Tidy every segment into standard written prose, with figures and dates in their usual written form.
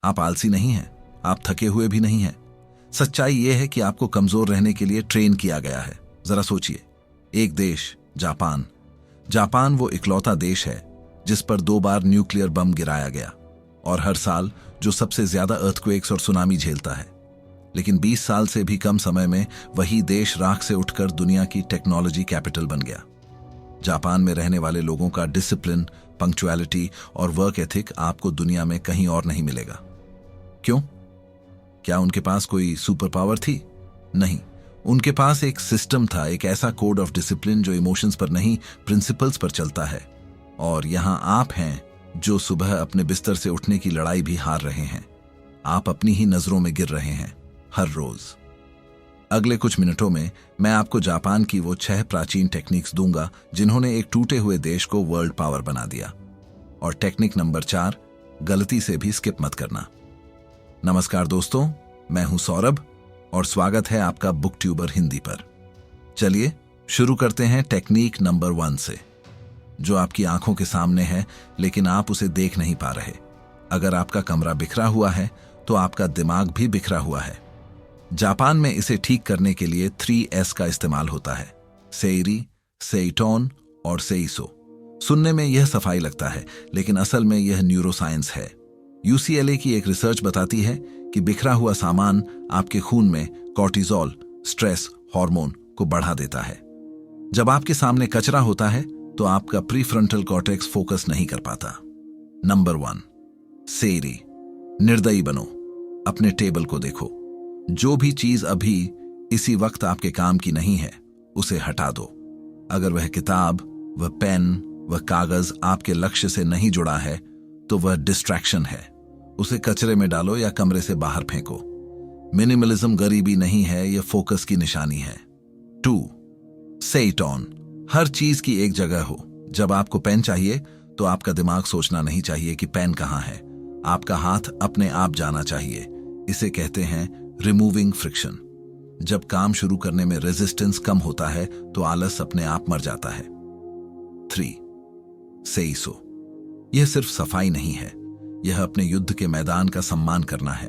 आप आलसी नहीं हैं, आप थके हुए भी नहीं हैं। सच्चाई यह है कि आपको कमजोर रहने के लिए ट्रेन किया गया है। जरा सोचिए, एक देश जापान वो इकलौता देश है जिस पर 2 बार न्यूक्लियर बम गिराया गया और हर साल जो सबसे ज्यादा अर्थक्वेक्स और सुनामी झेलता है। लेकिन 20 साल से भी कम समय में वही देश राख से उठकर दुनिया की टेक्नोलॉजी कैपिटल बन गया। जापान में रहने वाले लोगों का डिसिप्लिन, पंक्चुअलिटी और वर्क एथिक आपको दुनिया में कहीं और नहीं मिलेगा। क्यों? क्या उनके पास कोई सुपर पावर थी? नहीं, उनके पास एक सिस्टम था, एक ऐसा कोड ऑफ डिसिप्लिन जो इमोशंस पर नहीं, प्रिंसिपल्स पर चलता है। और यहां आप हैं जो सुबह अपने बिस्तर से उठने की लड़ाई भी हार रहे हैं। आप अपनी ही नजरों में गिर रहे हैं हर रोज। अगले कुछ मिनटों में मैं आपको जापान की वो 6 प्राचीन टेक्निक्स दूंगा जिन्होंने एक टूटे हुए देश को वर्ल्ड पावर बना दिया। और टेक्निक नंबर 4, गलती से भी स्किप मत करना। नमस्कार दोस्तों, मैं हूं सौरभ और स्वागत है आपका बुक ट्यूबर हिंदी पर। चलिए शुरू करते हैं टेक्निक नंबर 1 से, जो आपकी आंखों के सामने है लेकिन आप उसे देख नहीं पा रहे। अगर आपका कमरा बिखरा हुआ है तो आपका दिमाग भी बिखरा हुआ है। जापान में इसे ठीक करने के लिए 3S का इस्तेमाल होता है, सेइरी, सेइटोन और सेइसो। सुनने में यह सफाई लगता है लेकिन असल में यह न्यूरोसाइंस है। UCLA की एक रिसर्च बताती है कि बिखरा हुआ सामान आपके खून में कॉर्टिजोल, स्ट्रेस हार्मोन को बढ़ा देता है। जब आपके सामने कचरा होता है तो आपका प्रीफ्रंटल कॉर्टेक्स फोकस नहीं कर पाता। नंबर 1, सेइरी। निर्दयी बनो, अपने टेबल को देखो। जो भी चीज अभी इसी वक्त आपके काम की नहीं है उसे हटा दो। अगर वह किताब, वह पेन, वह कागज आपके लक्ष्य से नहीं जुड़ा है तो वह डिस्ट्रैक्शन है। उसे कचरे में डालो या कमरे से बाहर फेंको। मिनिमलिज्म गरीबी नहीं है, यह फोकस की निशानी है। 2, सेइटोन। हर चीज की एक जगह हो। जब आपको पेन चाहिए तो आपका दिमाग सोचना नहीं चाहिए कि पेन कहां है। आपका हाथ अपने आप जाना चाहिए। इसे कहते हैं रिमूविंग फ्रिक्शन। जब काम शुरू करने में रेजिस्टेंस कम होता है तो आलस अपने आप मर जाता है। 3, सेइसो। यह सिर्फ सफाई नहीं है, यह अपने युद्ध के मैदान का सम्मान करना है।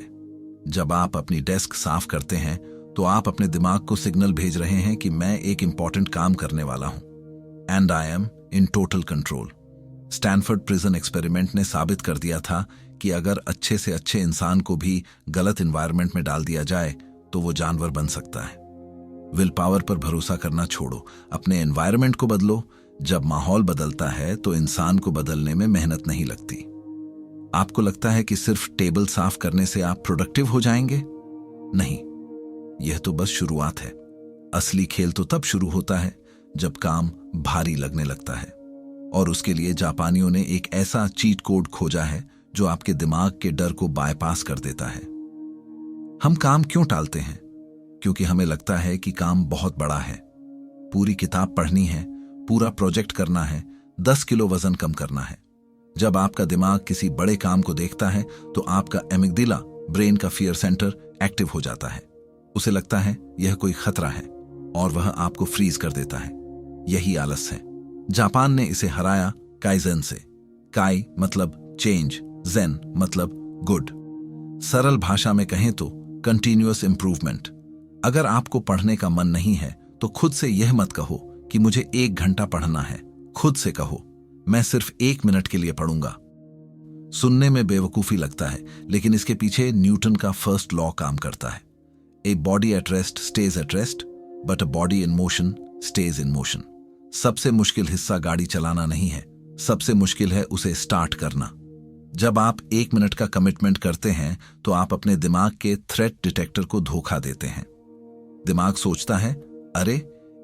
जब आप अपनी डेस्क साफ करते हैं तो आप अपने दिमाग को सिग्नल भेज रहे हैं कि मैं एक इंपॉर्टेंट काम करने वाला हूं and I am in total control. Stanford prison experiment ने साबित कर दिया था कि अगर अच्छे से अच्छे इंसान को भी गलत एनवायरनमेंट में डाल दिया जाए तो वो जानवर बन सकता है। विल पावर पर भरोसा करना छोड़ो, अपने एनवायरनमेंट को बदलो। जब माहौल बदलता है तो इंसान को बदलने में मेहनत नहीं लगती। आपको लगता है कि सिर्फ टेबल साफ करने से आप प्रोडक्टिव हो जाएंगे? नहीं, यह तो बस शुरुआत है। असली खेल तो तब शुरू होता है जब काम भारी लगने लगता है। और उसके लिए जापानियों ने एक ऐसा चीट कोड खोजा है जो आपके दिमाग के डर को बायपास कर देता है। हम काम क्यों टालते हैं? क्योंकि हमें लगता है कि काम बहुत बड़ा है। पूरी किताब पढ़नी है, पूरा प्रोजेक्ट करना है, 10 किलो वजन कम करना है। जब आपका दिमाग किसी बड़े काम को देखता है तो आपका एमिगडाला, ब्रेन का फियर सेंटर, एक्टिव हो जाता है। उसे लगता है यह कोई खतरा है और वह आपको फ्रीज कर देता है। यही आलस है। जापान ने इसे हराया काइजेन से। काई मतलब चेंज, जेन मतलब गुड। सरल भाषा में कहें तो कंटिन्यूअस इंप्रूवमेंट। अगर आपको पढ़ने का मन नहीं है तो खुद से यह मत कहो कि मुझे 1 घंटा पढ़ना है। खुद से कहो, मैं सिर्फ 1 मिनट के लिए पढ़ूंगा। सुनने में बेवकूफी लगता है लेकिन इसके पीछे न्यूटन का फर्स्ट लॉ काम करता है। A body at rest stage at rest but a body in motion stage in motion. सबसे मुश्किल हिस्सा गाड़ी चलाना नहीं है, सबसे मुश्किल है उसे स्टार्ट करना। जब आप 1 मिनट का कमिटमेंट करते हैं तो आप अपने दिमाग के थ्रेट डिटेक्टर को धोखा देते हैं। दिमाग सोचता है, अरे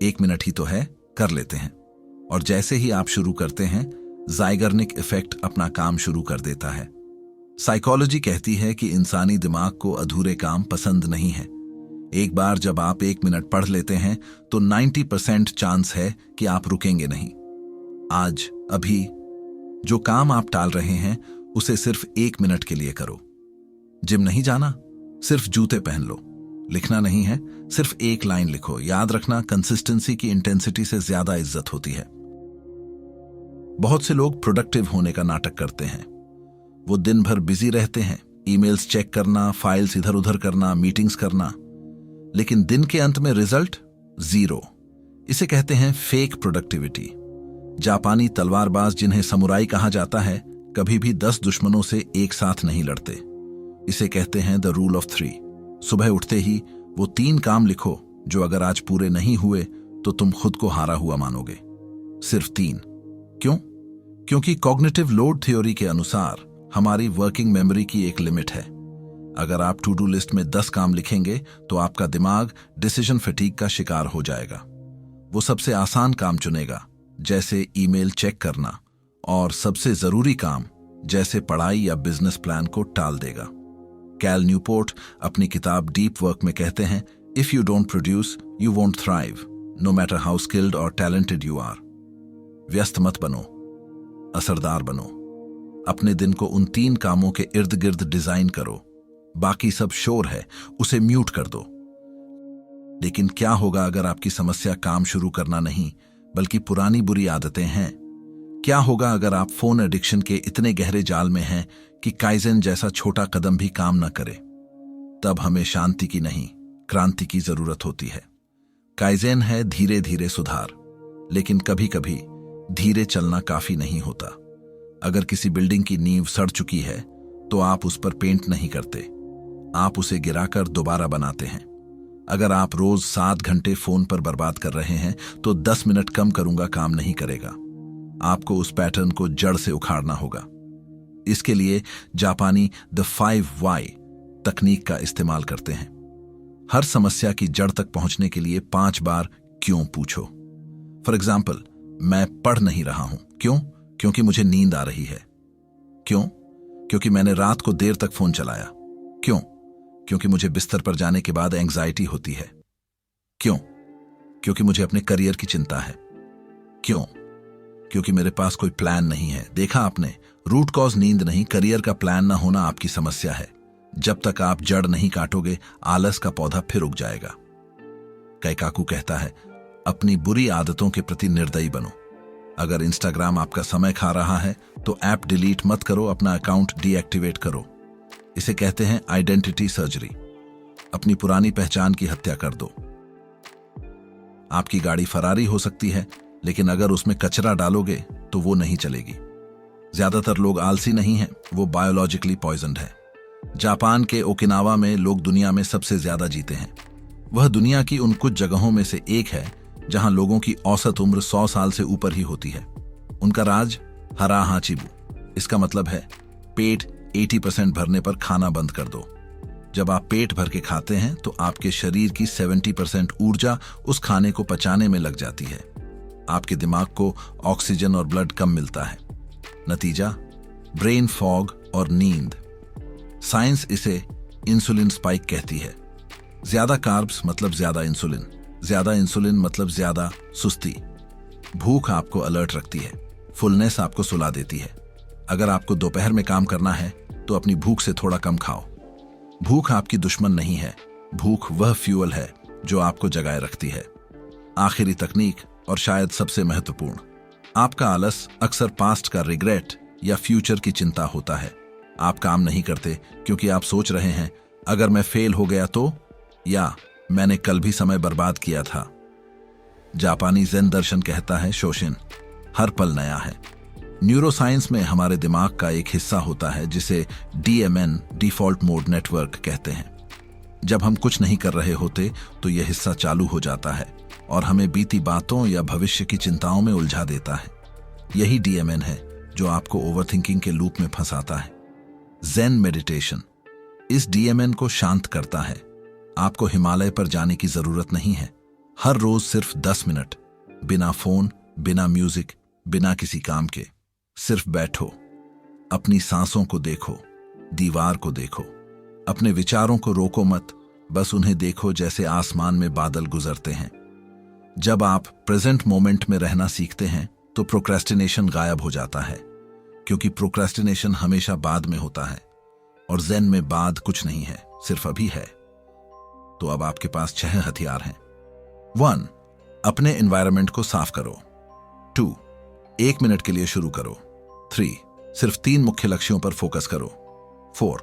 1 मिनट ही तो है, कर लेते हैं। और जैसे ही आप शुरू करते हैं ज़ाइगर्निक इफेक्ट अपना काम शुरू कर देता है। साइकोलॉजी कहती है कि इंसानी दिमाग को अधूरे काम पसंद नहीं है। एक बार जब आप 1 मिनट पढ़ लेते हैं तो 90% चांस है कि आप रुकेंगे नहीं। आज, अभी जो काम आप टाल रहे हैं उसे सिर्फ 1 मिनट के लिए करो। जिम नहीं जाना? सिर्फ जूते पहन लो। लिखना नहीं है, सिर्फ 1 लाइन लिखो। याद रखना, कंसिस्टेंसी की इंटेंसिटी से ज्यादा इज्जत होती है। बहुत से लोग प्रोडक्टिव होने का नाटक करते हैं। वो दिन भर बिजी रहते हैं, ईमेल्स चेक करना, फाइल्स इधर उधर करना, मीटिंग्स करना, लेकिन दिन के अंत में रिजल्ट 0। इसे कहते हैं फेक प्रोडक्टिविटी। जापानी तलवारबाज, जिन्हें समुराई कहा जाता है, कभी भी 10 दुश्मनों से एक साथ नहीं लड़ते। इसे कहते हैं द रूल ऑफ 3। सुबह उठते ही वो 3 काम लिखो जो अगर आज पूरे नहीं हुए तो तुम खुद को हारा हुआ मानोगे। सिर्फ 3। क्यों? क्योंकि कॉग्निटिव लोड थ्योरी के अनुसार हमारी वर्किंग मेमोरी की एक लिमिट है। अगर आप टू डू लिस्ट में 10 काम लिखेंगे तो आपका दिमाग डिसीजन फटीग का शिकार हो जाएगा। वो सबसे आसान काम चुनेगा, जैसे ईमेल चेक करना, और सबसे जरूरी काम जैसे पढ़ाई या बिजनेस प्लान को टाल देगा। कैल न्यूपोर्ट अपनी किताब डीप वर्क में कहते हैं, if you don't produce you won't thrive, no matter how skilled और टैलेंटेड यू आर। व्यस्त मत बनो, असरदार बनो। अपने दिन को उन 3 कामों के इर्द गिर्द डिजाइन करो। बाकी सब शोर है, उसे म्यूट कर दो। लेकिन क्या होगा अगर आपकी समस्या काम शुरू करना नहीं बल्कि पुरानी बुरी आदतें हैं? क्या होगा अगर आप फोन एडिक्शन के इतने गहरे जाल में हैं कि काइजेन जैसा छोटा कदम भी काम न करे? तब हमें शांति की नहीं, क्रांति की जरूरत होती है। काइजेन है धीरे धीरे सुधार, लेकिन कभी कभी धीरे चलना काफी नहीं होता। अगर किसी बिल्डिंग की नींव सड़ चुकी है तो आप उस पर पेंट नहीं करते, आप उसे गिराकर दोबारा बनाते हैं। अगर आप रोज 7 घंटे फोन पर बर्बाद कर रहे हैं तो 10 मिनट कम करूंगा काम नहीं करेगा। आपको उस पैटर्न को जड़ से उखाड़ना होगा। इसके लिए जापानी द 5 वाई तकनीक का इस्तेमाल करते हैं। हर समस्या की जड़ तक पहुंचने के लिए 5 बार क्यों पूछो। फॉर एग्जाम्पल, मैं पढ़ नहीं रहा हूं। क्यों? क्योंकि मुझे नींद आ रही है। क्यों? क्योंकि मैंने रात को देर तक फोन चलाया। क्यों? क्योंकि मुझे बिस्तर पर जाने के बाद एंग्जाइटी होती है। क्यों? क्योंकि मुझे अपने करियर की चिंता है। क्यों? क्योंकि मेरे पास कोई प्लान नहीं है। देखा आपने, रूट कॉज नींद नहीं, करियर का प्लान ना होना आपकी समस्या है। जब तक आप जड़ नहीं काटोगे, आलस का पौधा फिर उग जाएगा। कैकाकू कहता है, अपनी बुरी आदतों के प्रति निर्दयी बनो। अगर इंस्टाग्राम आपका समय खा रहा है तो ऐप डिलीट मत करो, अपना अकाउंट डीएक्टिवेट करो। इसे कहते हैं आइडेंटिटी सर्जरी। अपनी पुरानी पहचान की हत्या कर दो। आपकी गाड़ी फरारी हो सकती है, लेकिन अगर उसमें कचरा डालोगे तो वो नहीं चलेगी। ज्यादातर लोग आलसी नहीं हैं, वो बायोलॉजिकली पॉइजन्ड है। जापान के ओकिनावा में लोग दुनिया में सबसे ज्यादा जीते हैं। वह दुनिया की उन कुछ जगहों में से एक है जहां लोगों की औसत उम्र 100 साल से ऊपर ही होती है। उनका राज हरा हाचिबू। इसका मतलब है पेट 80% भरने पर खाना बंद कर दो। जब आप पेट भर के खाते हैं तो आपके शरीर की 70% ऊर्जा उस खाने को पचाने में लग जाती है। आपके दिमाग को ऑक्सीजन और ब्लड कम मिलता है। नतीजा, ब्रेन फॉग और नींद। साइंस इसे इंसुलिन स्पाइक कहती है। ज्यादा कार्ब्स मतलब ज्यादा इंसुलिन, ज्यादा इंसुलिन मतलब ज्यादा सुस्ती। भूख आपको अलर्ट रखती है, फुलनेस आपको सुला देती है। अगर आपको दोपहर में काम करना है तो अपनी भूख से थोड़ा कम खाओ। भूख आपकी दुश्मन नहीं है, भूख वह फ्यूल है जो आपको जगाए रखती है। आखिरी तकनीक और शायद सबसे महत्वपूर्ण, आपका आलस अक्सर पास्ट का रिग्रेट या फ्यूचर की चिंता होता है। आप काम नहीं करते क्योंकि आप सोच रहे हैं, अगर मैं फेल हो गया तो, या मैंने कल भी समय बर्बाद किया था। जापानी ज़ेन दर्शन कहता है, शोशिन, हर पल नया है। न्यूरोसाइंस में हमारे दिमाग का एक हिस्सा होता है जिसे DMN डिफॉल्ट मोड नेटवर्क कहते हैं। जब हम कुछ नहीं कर रहे होते तो यह हिस्सा चालू हो जाता है और हमें बीती बातों या भविष्य की चिंताओं में उलझा देता है। यही DMN है जो आपको ओवरथिंकिंग के लूप में फंसाता है। ज़ेन मेडिटेशन इस DMN को शांत करता है। आपको हिमालय पर जाने की जरूरत नहीं है। हर रोज सिर्फ 10 मिनट, बिना फोन, बिना म्यूजिक, बिना किसी काम के, सिर्फ बैठो। अपनी सांसों को देखो, दीवार को देखो। अपने विचारों को रोको मत, बस उन्हें देखो जैसे आसमान में बादल गुजरते हैं। जब आप प्रेजेंट मोमेंट में रहना सीखते हैं तो प्रोक्रेस्टिनेशन गायब हो जाता है, क्योंकि प्रोक्रेस्टिनेशन हमेशा बाद में होता है और ज़ेन में बाद कुछ नहीं है, सिर्फ अभी है। तो अब आपके पास 6 हथियार हैं। 1. अपने एनवायरनमेंट को साफ करो। 2. 1 मिनट के लिए शुरू करो। 3. सिर्फ 3 मुख्य लक्ष्यों पर फोकस करो। 4.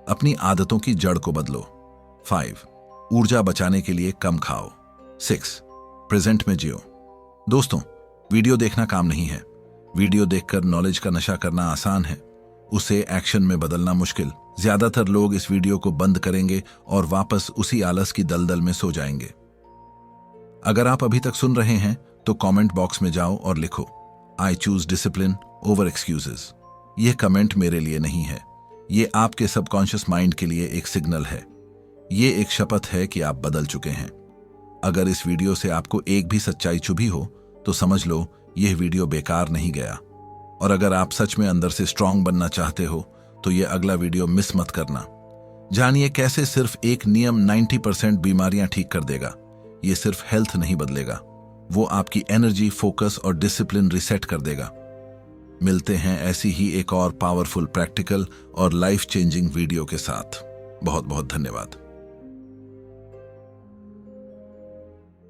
अपनी आदतों की जड़ को बदलो। 5. ऊर्जा बचाने के लिए कम खाओ। 6. प्रेजेंट में जियो। दोस्तों, वीडियो देखना काम नहीं है। वीडियो देखकर नॉलेज का नशा करना आसान है, उसे एक्शन में बदलना मुश्किल। ज्यादातर लोग इस वीडियो को बंद करेंगे और वापस उसी आलस की दलदल में सो जाएंगे। अगर आप अभी तक सुन रहे हैं तो कमेंट बॉक्स में जाओ और लिखो, I choose discipline over excuses. यह कमेंट मेरे लिए नहीं है, ये आपके सबकॉन्शियस माइंड के लिए एक सिग्नल है। ये एक शपथ है कि आप बदल चुके हैं। अगर इस वीडियो से आपको एक भी सच्चाई चुभी हो तो समझ लो यह वीडियो बेकार नहीं गया। और अगर आप सच में अंदर से स्ट्रांग बनना चाहते हो तो यह अगला वीडियो मिस मत करना। जानिए कैसे सिर्फ एक नियम 90% बीमारियां ठीक कर देगा। यह सिर्फ हेल्थ नहीं बदलेगा, वो आपकी एनर्जी, फोकस और डिसिप्लिन रिसेट कर देगा। मिलते हैं ऐसी ही एक और पावरफुल, प्रैक्टिकल और लाइफ चेंजिंग वीडियो के साथ। बहुत बहुत धन्यवाद।